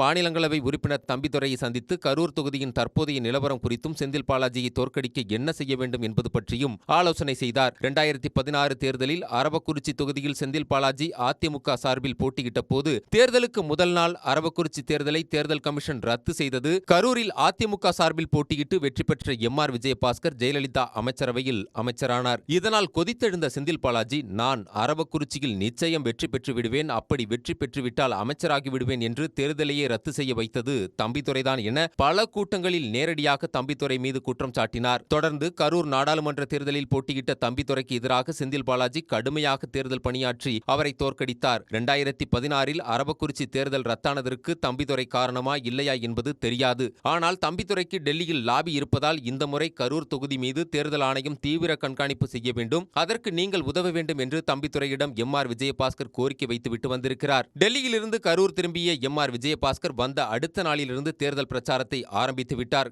மாநிலங்களவை உறுப்பினர் தம்பிதுரையை சந்தித்து கரூர் தொகுதியின் தற்போதைய நிலவரம் குறித்தும் செந்தில் பாலாஜியை தோற்கடிக்க என்ன செய்ய வேண்டும் என்பது பற்றியும் ஆலோசனை செய்தார். 2016 தேர்தலில் அரவக்குறிச்சி தொகுதியில் செந்தில் பாலாஜி அதிமுக சார்பில் போட்டியிட்ட போது தேர்தலுக்கு முதல் நாள் அரவக்குறிச்சி தேர்தலை தேர்தல் கமிஷன் ரத்து செய்தது. கரூரில் அதிமுக சார்பில் போட்டியிட்டு வெற்றி பெற்ற எம்.ஆர். விஜயபாஸ்கர் ஜெயலலிதா அமைச்சரவையில் அமைச்சரானார். இதனால் கொதித்தெழுந்த செந்தில் பாலாஜி, நான் அரவக்குறிச்சியில் நிச்சயம் வெற்றி பெற்று விடுவேன், அப்படி வெற்றி பெற்றுவிட்டால் அமைச்சராகி விடுவேன் என்று தேர்தலையே ரத்து செய்ய வைத்தது தம்பிதுரைதான் என பல கூட்டங்களில் நேரடியாக தம்பிதுரை மீது குற்றம் சாட்டினார். தொடர்ந்து கரூர் நாடாளுமன்ற தேர்தலில் போட்டியிட்ட தம்பிதுரைக்கு எதிராக செந்தில் பாலாஜி கடுமையாக தேர்தல் பணியாற்றி அவரை தோற்கடித்தார். 2016 அரவக்குறிச்சி தேர்தல் ரத்தானதற்கு தம்பிதுரை காரணமா இல்லையா என்பது தெரியாது. ஆனால் தம்பிதுரைக்கு டெல்லியில் லாபி இருப்பதால் இந்த முறை கரூர் தொகுதி மீது தேர்தல் ஆணையம் தீவிர கண்காணிப்பு செய்ய வேண்டும், அதற்கு நீங்கள் உதவ வேண்டும் என்று தம்பிதுரையிடம் எம்.ஆர். விஜயபாஸ்கர் கோரிக்கை வைத்துவிட்டு வந்திருக்கிறார். டெல்லியிலிருந்து கரூர் திரும்பிய எம்.ஆர். விஜயபாஸ்கர் வந்த அடுத்த நாளிலிருந்து தேர்தல் பிரச்சாரத்தை ஆரம்பித்து விட்டார்.